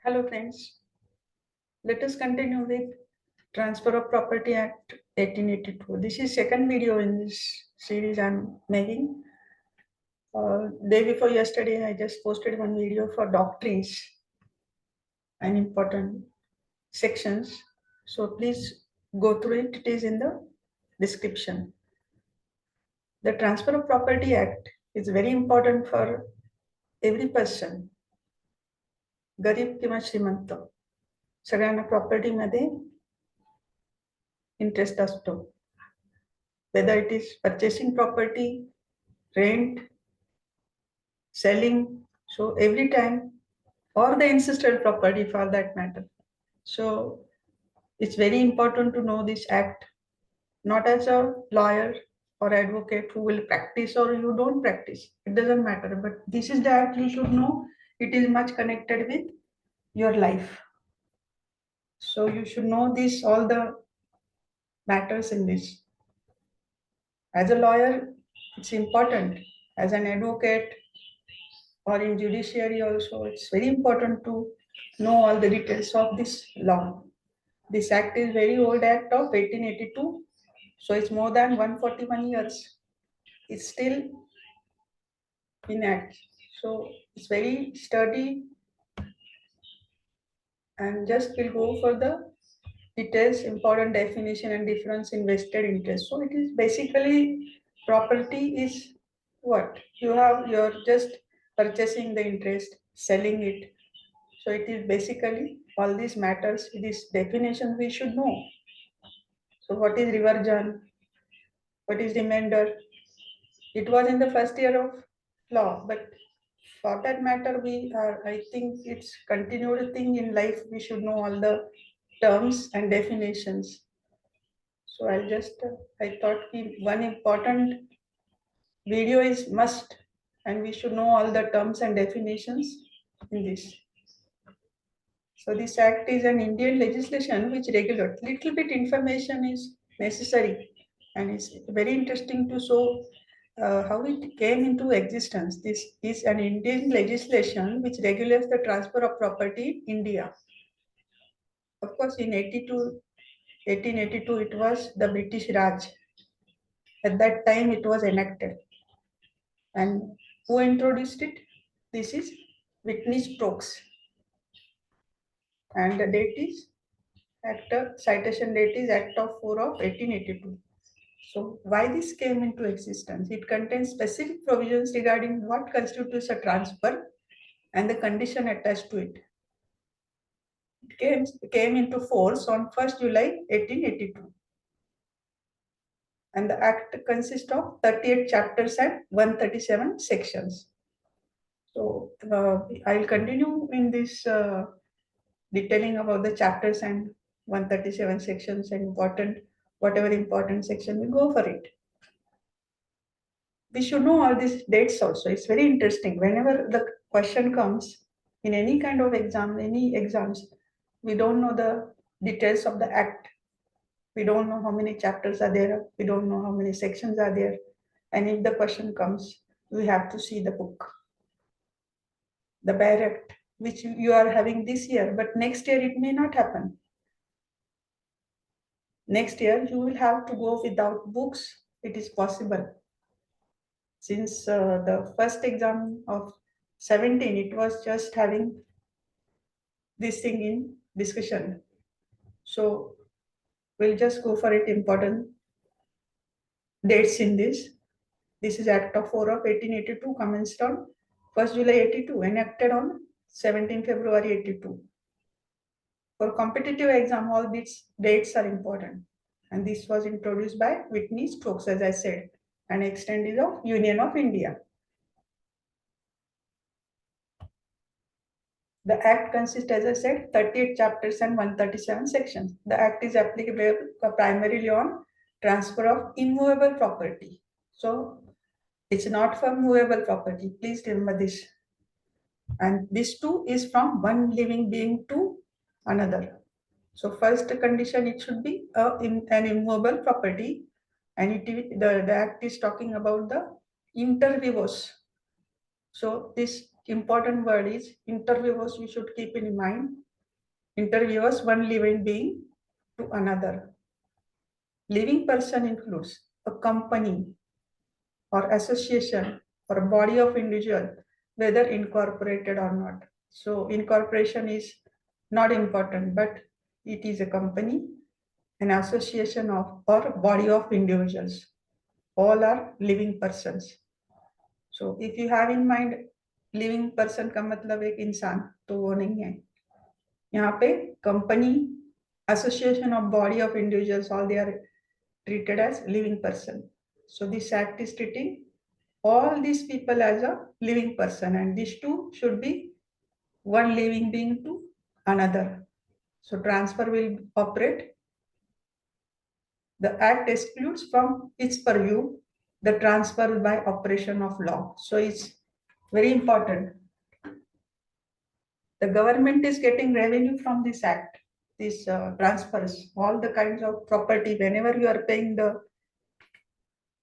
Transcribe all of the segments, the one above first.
Hello friends, let us continue with Transfer of Property Act 1882. This is second video in this series I'm making. Day before yesterday I just posted one video for doctrines and important sections. So please go through it. It is in the description. The Transfer of Property Act is very important for every person. गरीब किंवा श्रीमंत सगळ्यांना प्रॉपर्टीमध्ये interest असतो. Whether it is purchasing property, rent, selling, so every time, or the ancestral property for that matter. So it's very important to know this act, not as a lawyer or advocate who will practice or you don't practice. It doesn't matter, but this is the act you should know. It is much connected with your life. So you should know this, all the matters in this. As a lawyer, it's important. As an advocate or in judiciary also, it's very important to know all the details of this law. This act is very old act of 1882. So it's more than 141 years. It's still in act. So it's very sturdy, and just we'll go for the details, important definition and difference in vested interest. So it is basically property is what? You're just purchasing the interest, selling it. So it is basically all these matters, these definitions we should know. So what is reversion? What is remainder? It was in the first year of law, but for that matter, I think it's continued thing in life. We should know all the terms and definitions. So I thought one important video is must, and we should know all the terms and definitions in this. So this act is an Indian legislation which regulates. Little bit information is necessary, and it's very interesting to show how it came into existence. This is an Indian legislation which regulates the transfer of property in India. Of course, in 1882, it was the British Raj. At that time, it was enacted. And who introduced it? This is Whitney Stokes. And the date is citation date is Act of 4 of 1882. So why this came into existence? It contains specific provisions regarding what constitutes a transfer and the condition attached to it. It came into force on 1st July 1882. And the act consists of 38 chapters and 137 sections. So I'll continue in this detailing about the chapters and 137 sections and whatever important section we go for it. We should know all these dates also. It's very interesting. Whenever the question comes in any kind of exam, any exams, we don't know the details of the act. We don't know how many chapters are there. We don't know how many sections are there. And if the question comes, we have to see the book. The bare act, which you are having this year, but next year it may not happen. Next year you will have to go without books. It is possible. Since the first exam of 17, it was just having this thing in discussion. So we'll just go for it. Important dates in this. This is Act of 4 of 1882, commenced on 1st July 82, enacted on 17 February 82. For competitive exam, all these dates are important. And this was introduced by Whitney Stokes, as I said, and extended of Union of India. The Act consists, as I said, 38 chapters and 137 sections. The Act is applicable primarily on transfer of immovable property. So it's not for movable property. Please remember this. And this too is from one living being to another. So first condition, it should be an immovable property, and the Act is talking about the inter vivos. So this important word is interviewers. You should keep in mind. Interviewers, one living being to another. Living person includes a company or association or a body of individual, whether incorporated or not. So incorporation is not important, but it is a company, an association of or body of individuals. All are living persons. So if you have in mind living person का मतलब एक इंसान, तो वो नहीं है. यहाँ पे company, association of body of individuals, all they are treated as living person. So this act is treating all these people as a living person, and these two should be one living being to another. So transfer will operate. The act excludes from its purview the transfer by operation of law. So it's very important. The government is getting revenue from this act, these transfers, all the kinds of property. Whenever you are paying the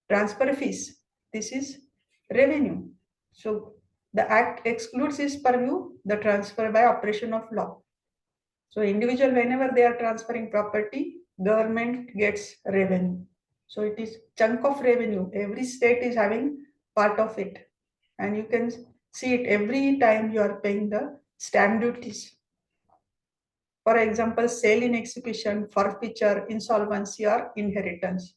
transfer fees, this is revenue. So the act excludes its purview the transfer by operation of law. So individual, whenever they are transferring property, government gets revenue. So it is chunk of revenue. Every state is having part of it. And you can see it every time you are paying the stamp duties. For example, sale in execution, forfeiture, insolvency, or inheritance.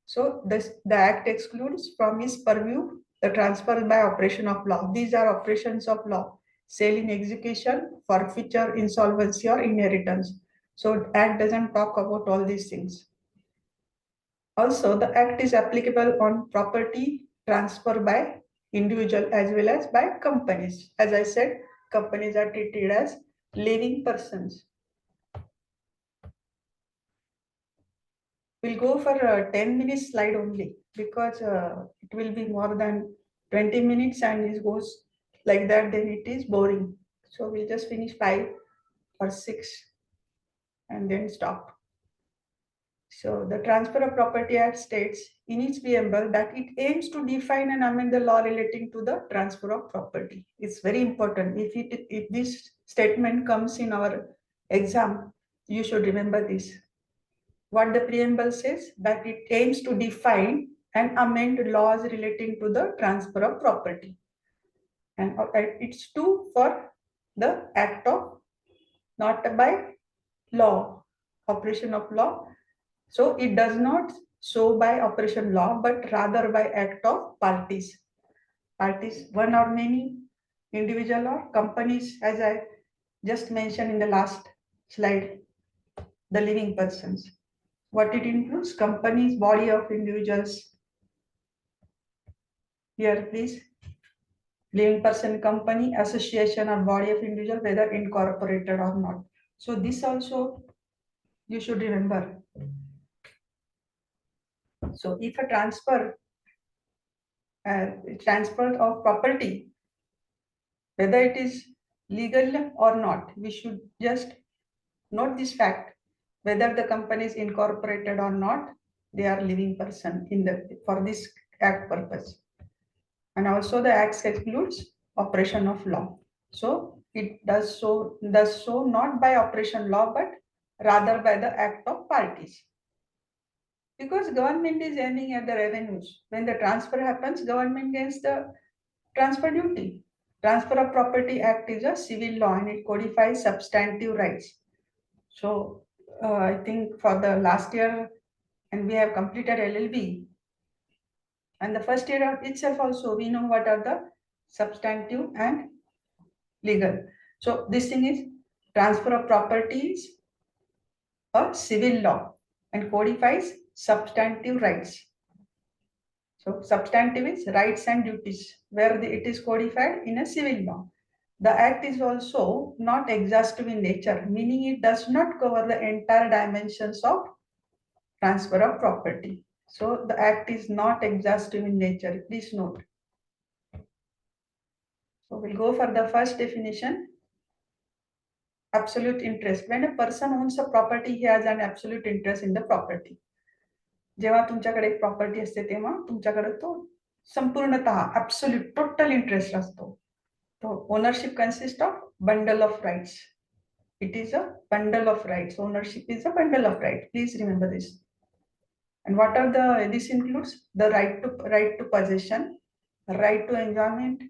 So the act excludes from its purview the transfer by operation of law. These are operations of law: sale in execution, forfeiture, insolvency, or inheritance. So act doesn't talk about all these things. Also, the act is applicable on property transfer by individual as well as by companies. As I said, companies are treated as living persons. We'll go for a 10 minutes slide only, because it will be more than 20 minutes and it goes like that, then it is boring. So we'll just finish 5 or 6 and then stop. So the Transfer of Property Act states in its preamble that it aims to define and amend the law relating to the transfer of property. It's very important. If this statement comes in our exam, you should remember this. What the preamble says, that it aims to define and amend laws relating to the transfer of property. And it's true for the act of, not by law, operation of law. So it does not so by operation law, but rather by act of parties. Parties, one or many, individual or companies, as I just mentioned in the last slide, the living persons. What it includes: companies, body of individuals. Here, please. Living person, company, association, or body of individual, whether incorporated or not. So this also you should remember. So if a transfer of property, whether it is legal or not, we should just note this fact: whether the company is incorporated or not, they are living person for this act purpose. And also the act excludes operation of law. So it does so not by operation law, but rather by the act of parties. Because government is aiming at the revenues. When the transfer happens, government gains the transfer duty. Transfer of Property Act is a civil law and it codifies substantive rights. So I think for the last year, and we have completed LLB, and the first year itself also, we know what are the substantive and legal. So this thing is, transfer of property is a civil law and codifies substantive rights. So substantive is rights and duties, where it is codified in a civil law. The act is also not exhaustive in nature, meaning it does not cover the entire dimensions of transfer of property. So the act is not exhaustive in nature. Please note. So we'll go for the first definition. Absolute interest. When a person owns a property, he has an absolute interest in the property. जेव्हा तुमच्याकडे एक property असते तेव्हा तुमच्याकडे तो संपूर्णतः absolute total interest असतो. So ownership consists of bundle of rights. It is a bundle of rights. Ownership is a bundle of rights. Please remember this. And what are this includes the right to possession, right to enjoyment,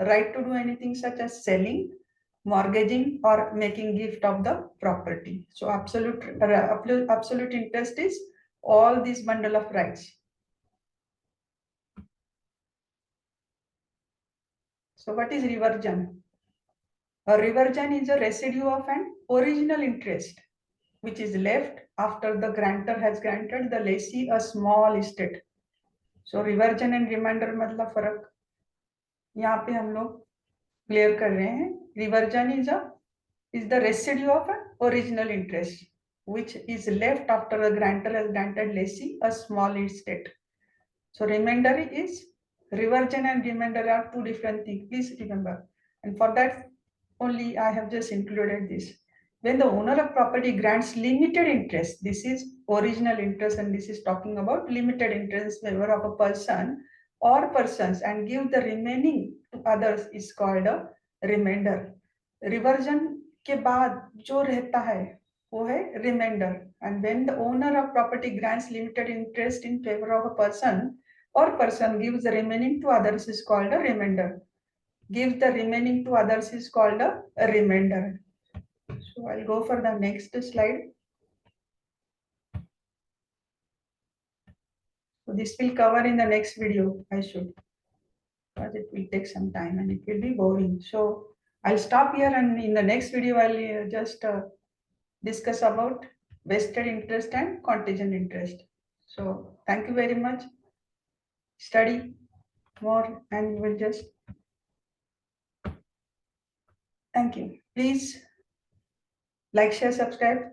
right to do anything such as selling, mortgaging, or making gift of the property. So absolute interest is all these bundle of rights. So what is reversion? A reversion is a residue of an original interest which is left after the grantor has granted the lessee a small estate. So reversion and remainder मतलब फर्क यहाँ पे हम लोग clear कर रहे हैं. Reversion is the residue of an original interest which is left after the grantor has granted lessee a small estate. So remainder is reversion and remainder are two different things. Please remember. And for that only I have just included this. When the owner of property grants limited interest, this is original interest and this is talking about limited interest in favor of a person or persons and give the remaining to others is called a remainder. Reversion के बाद जो रहता है वो है remainder. And when the owner of property grants limited interest in favor of a person or person gives the remaining to others is called a remainder. Give the remaining to others is called a remainder. So I'll go for the next slide. So this will cover in the next video, I should, because it will take some time and it will be boring. So I'll stop here and in the next video, I'll just discuss about vested interest and contingent interest. So thank you very much. Study more and you will just, thank you. Please like, share, subscribe.